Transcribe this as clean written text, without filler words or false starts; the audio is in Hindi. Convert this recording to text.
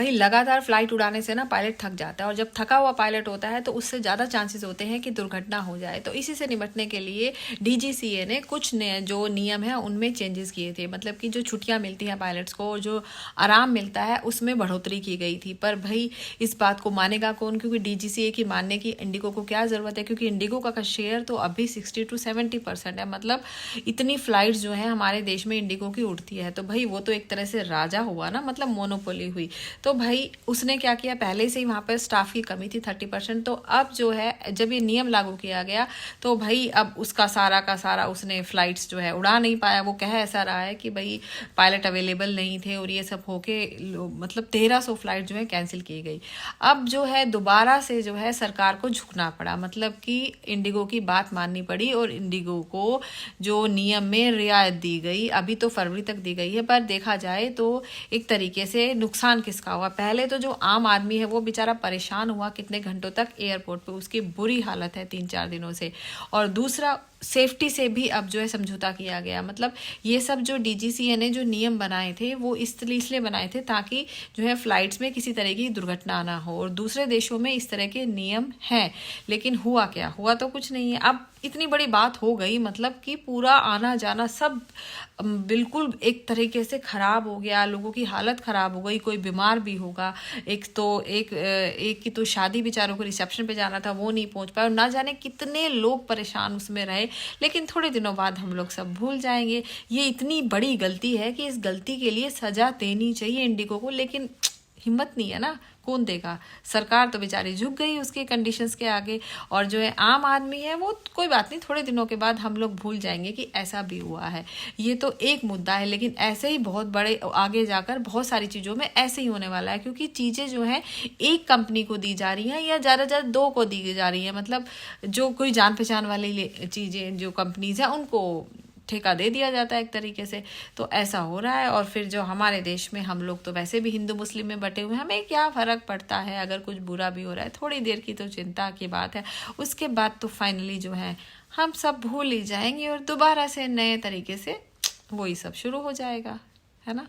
भाई लगातार फ्लाइट उड़ाने से ना पायलट थक जाता है, और जब थका हुआ पायलट होता है तो उससे ज़्यादा चांसेस होते हैं कि दुर्घटना हो जाए। तो इसी से निपटने के लिए डीजीसीए ने कुछ जो नियम है उनमें चेंजेस किए थे। मतलब कि जो छुट्टियां मिलती हैं पायलट्स को और जो आराम मिलता है उसमें बढ़ोतरी की गई थी। पर भाई इस बात को मानेगा कौन, क्योंकि डीजीसीए की मानने की इंडिगो को क्या ज़रूरत है, क्योंकि इंडिगो का शेयर तो अभी 60 to 70% है। मतलब इतनी फ्लाइट्स जो है हमारे देश में इंडिगो की उड़ती है, तो भाई वो तो एक तरह से राजा हुआ ना, मतलब मोनोपोली हुई। तो भाई उसने क्या किया, पहले से ही वहाँ पर स्टाफ की कमी थी 30%। तो अब जो है जब ये नियम लागू किया गया तो भाई अब उसका सारा का सारा उसने फ्लाइट्स जो है उड़ा नहीं पाया। वो कह ऐसा रहा है कि भाई पायलट अवेलेबल नहीं थे और ये सब होके मतलब 1300 फ्लाइट जो है कैंसिल की गई। अब जो है दोबारा से जो है सरकार को झुकना पड़ा, मतलब कि इंडिगो की बात माननी पड़ी और इंडिगो को जो नियम में रियायत दी गई, अभी तो फरवरी तक दी गई है, पर देखा जाए तो एक तरीके से नुकसान किसका हुआ। पहले तो जो आम आदमी है वो बेचारा परेशान हुआ कितने घंटों तक एयरपोर्ट पे, उसकी बुरी हालत है 3-4 दिनों से। और दूसरा सेफ्टी से भी अब जो है समझौता किया गया। मतलब ये सब जो डीजीसीए ने जो नियम बनाए थे वो इसलिए बनाए थे ताकि जो है फ्लाइट्स में किसी तरह की दुर्घटना ना हो। और दूसरे देशों में इस तरह के नियम हैं, लेकिन हुआ क्या, हुआ तो कुछ नहीं है। अब इतनी बड़ी बात हो गई, मतलब कि पूरा आना जाना सब बिल्कुल एक तरीके से खराब हो गया, लोगों की हालत खराब हो गई, कोई बीमार भी होगा। एक की तो शादी, बेचारों को रिसेप्शन पे जाना था वो नहीं पहुंच पाया, और ना जाने कितने लोग परेशान उसमें रहे। लेकिन थोड़े दिनों बाद हम लोग सब भूल जाएंगे। ये इतनी बड़ी गलती है कि इस गलती के लिए सजा देनी चाहिए इंडिगो को, लेकिन हिम्मत नहीं है ना, कौन देगा। सरकार तो बेचारी झुक गई उसके कंडीशंस के आगे, और जो है आम आदमी है वो कोई बात नहीं, थोड़े दिनों के बाद हम लोग भूल जाएंगे कि ऐसा भी हुआ है। ये तो एक मुद्दा है, लेकिन ऐसे ही बहुत बड़े आगे जाकर बहुत सारी चीज़ों में ऐसे ही होने वाला है, क्योंकि चीज़ें जो है एक कंपनी को दी जा रही हैं या ज़्यादा ज़्यादा दो को दी जा रही है। मतलब जो कोई जान पहचान वाली चीज़ें जो कंपनीज हैं उनको ठेका दे दिया जाता है एक तरीके से। तो ऐसा हो रहा है। और फिर जो हमारे देश में हम लोग तो वैसे भी हिंदू मुस्लिम में बटे हुए हैं, हमें क्या फ़र्क पड़ता है अगर कुछ बुरा भी हो रहा है, थोड़ी देर की तो चिंता की बात है। उसके बाद तो फाइनली जो है हम सब भूल ही जाएंगे और दोबारा से नए तरीके से वही सब शुरू हो जाएगा, है ना।